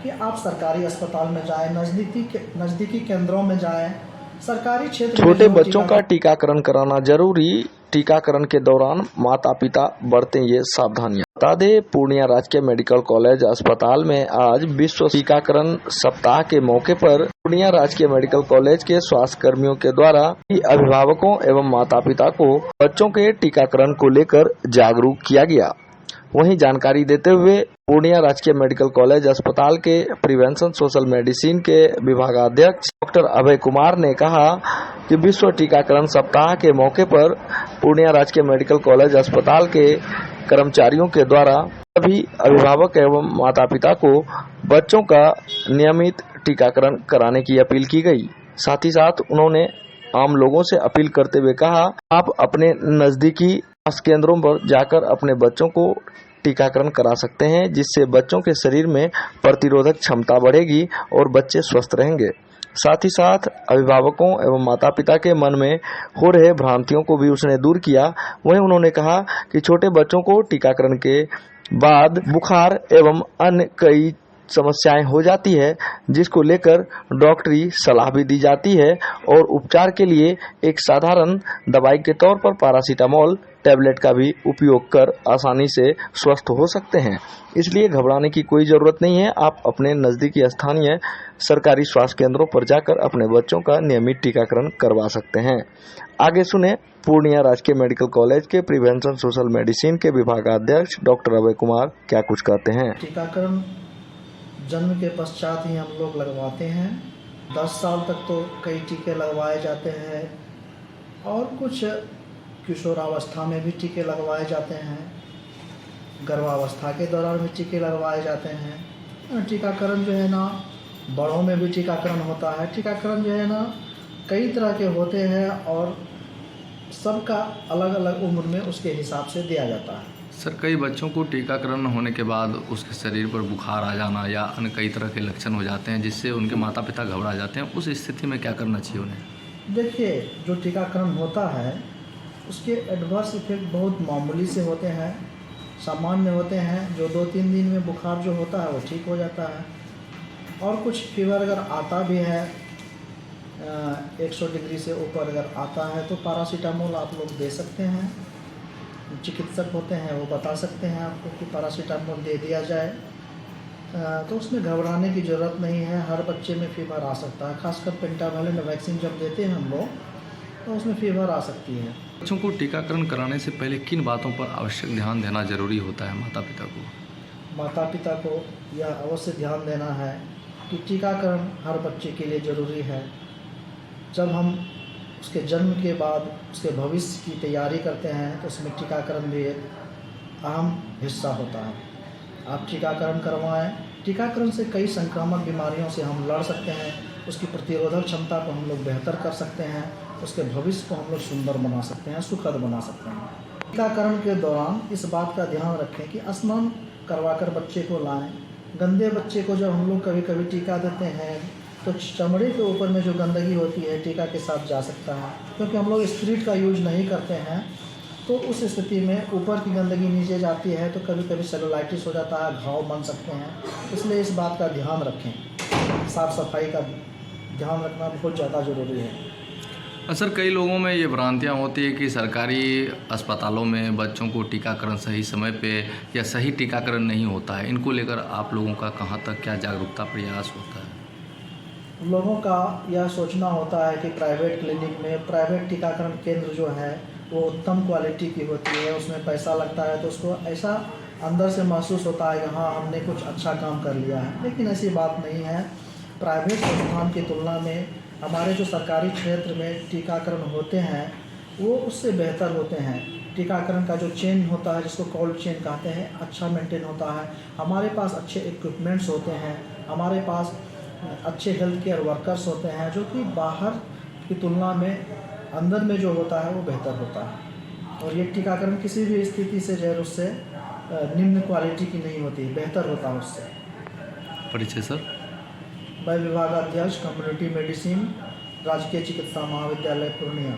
कि आप सरकारी अस्पताल में जाएं, नज़दीकी केंद्रों में जाएं, सरकारी क्षेत्र में छोटे जो बच्चों का टीकाकरण कराना जरूरी। टीकाकरण के दौरान माता पिता बरतें ये सावधानियां। बता दें, पूर्णिया राजकीय मेडिकल कॉलेज अस्पताल में आज विश्व टीकाकरण सप्ताह के मौके पर पूर्णिया राजकीय मेडिकल कॉलेज के स्वास्थ्य कर्मियों के द्वारा अभिभावकों एवं माता पिता को बच्चों के टीकाकरण को लेकर जागरूक किया गया। वहीं जानकारी देते हुए पूर्णिया राजकीय मेडिकल कॉलेज अस्पताल के प्रिवेंशन सोशल मेडिसिन के विभागाध्यक्ष डॉक्टर अभय कुमार ने कहा कि विश्व टीकाकरण सप्ताह के मौके पर पूर्णिया राजकीय मेडिकल कॉलेज अस्पताल के कर्मचारियों के द्वारा सभी अभिभावक एवं माता पिता को बच्चों का नियमित टीकाकरण कराने की अपील की गई। साथ ही साथ उन्होंने आम लोगों से अपील करते हुए कहा, आप अपने नजदीकी स्वास्थ्य केंद्रों पर जाकर अपने बच्चों को टीकाकरण करा सकते हैं, जिससे बच्चों के शरीर में प्रतिरोधक क्षमता बढ़ेगी और बच्चे स्वस्थ रहेंगे। साथ ही साथ अभिभावकों एवं माता पिता के मन में हो रहे भ्रांतियों को भी उसने दूर किया। वहीं उन्होंने कहा कि छोटे बच्चों को टीकाकरण के बाद बुखार एवं अन्य कई समस्याएं हो जाती है, जिसको लेकर डॉक्टरी सलाह भी दी जाती है और उपचार के लिए एक साधारण दवाई के तौर पर पैरासीटामोल टैबलेट का भी उपयोग कर आसानी से स्वस्थ हो सकते हैं। इसलिए घबराने की कोई ज़रूरत नहीं है। आप अपने नज़दीकी स्थानीय सरकारी स्वास्थ्य केंद्रों पर जाकर अपने बच्चों का नियमित टीकाकरण करवा सकते हैं। आगे सुने पूर्णिया राजकीय मेडिकल कॉलेज के प्रिवेंशन सोशल मेडिसिन के विभागाध्यक्ष डॉक्टर अभय कुमार क्या कुछ कहते हैं। टीकाकरण जन्म के पश्चात ही हम लोग लगवाते हैं। 10 साल तक तो कई टीके लगवाए जाते हैं और कुछ किशोरावस्था में भी टीके लगवाए जाते हैं, गर्भावस्था के दौरान भी टीके लगवाए जाते हैं। टीकाकरण जो है ना, बड़ों में भी टीकाकरण होता है। टीकाकरण जो है ना कई तरह के होते हैं और सबका अलग अलग उम्र में उसके हिसाब से दिया जाता है। सर, कई बच्चों को टीकाकरण होने के बाद उसके शरीर पर बुखार आ जाना या अन्य कई तरह के लक्षण हो जाते हैं, जिससे उनके माता पिता घबरा जाते हैं। उस स्थिति में क्या करना चाहिए उन्हें? देखिए, जो टीकाकरण होता है उसके एडवर्स इफेक्ट बहुत मामूली से होते हैं, सामान्य होते हैं। जो 2-3 दिन में बुखार जो होता है वो ठीक हो जाता है और कुछ फीवर अगर आता भी है 100 डिग्री से ऊपर अगर आता है तो पैरासीटामोल आप लोग दे सकते हैं। चिकित्सक होते हैं वो बता सकते हैं आपको कि पैरासीटामोल दे दिया जाए। तो उसमें घबराने की ज़रूरत नहीं है। हर बच्चे में फीवर आ सकता है, खासकर पेंटावालेंट वैक्सीन जब देते हैं हम लोग तो उसमें फीवर आ सकती है। बच्चों को टीकाकरण कराने से पहले किन बातों पर आवश्यक ध्यान देना जरूरी होता है माता पिता को? माता पिता को यह अवश्य ध्यान देना है कि टीकाकरण हर बच्चे के लिए ज़रूरी है। जब हम उसके जन्म के बाद उसके भविष्य की तैयारी करते हैं तो उसमें टीकाकरण भी एक अहम हिस्सा होता है। आप टीकाकरण करवाएं। टीकाकरण से कई संक्रामक बीमारियों से हम लड़ सकते हैं, उसकी प्रतिरोधक क्षमता को हम लोग बेहतर कर सकते हैं, उसके भविष्य को हम लोग सुंदर बना सकते हैं, सुखद बना सकते हैं। टीकाकरण के दौरान इस बात का ध्यान रखें कि स्नान करवाकर बच्चे को लाएं। गंदे बच्चे को जब हम लोग कभी कभी टीका देते हैं तो चमड़े के ऊपर में जो गंदगी होती है टीका के साथ जा सकता है, क्योंकि हम लोग स्प्रिट का यूज नहीं करते हैं। तो उस स्थिति में ऊपर की गंदगी नीचे जाती है तो कभी कभी सेलुलाइटिस हो जाता है, घाव बन सकते हैं। इसलिए इस बात का ध्यान रखें। साफ़ सफाई का ध्यान रखना बहुत ज़्यादा ज़रूरी है। सर, कई लोगों में ये भ्रांतियाँ होती है कि सरकारी अस्पतालों में बच्चों को टीकाकरण सही समय पे या सही टीकाकरण नहीं होता है। इनको लेकर आप लोगों का कहाँ तक क्या जागरूकता प्रयास होता है? लोगों का यह सोचना होता है कि प्राइवेट क्लिनिक में, प्राइवेट टीकाकरण केंद्र जो है वो उत्तम क्वालिटी की होती है, उसमें पैसा लगता है तो उसको ऐसा अंदर से महसूस होता है कि हाँ हमने कुछ अच्छा काम कर लिया है। लेकिन ऐसी बात नहीं है। प्राइवेट संस्थान की तुलना में हमारे जो सरकारी क्षेत्र में टीकाकरण होते हैं वो उससे बेहतर होते हैं। टीकाकरण का जो चेन होता है, जिसको कोल्ड चेन कहते हैं, अच्छा मेंटेन होता है। हमारे पास अच्छे इक्विपमेंट्स होते हैं, हमारे पास अच्छे हेल्थ केयर वर्कर्स होते हैं, जो कि बाहर की तुलना में अंदर में जो होता है वो बेहतर होता है। और ये टीकाकरण किसी भी स्थिति से जो है उससे निम्न क्वालिटी की नहीं होती, बेहतर होता है उससे। परिचय सर? मैं विभागाध्यक्ष कम्युनिटी मेडिसिन, राजकीय चिकित्सा महाविद्यालय पूर्णिया।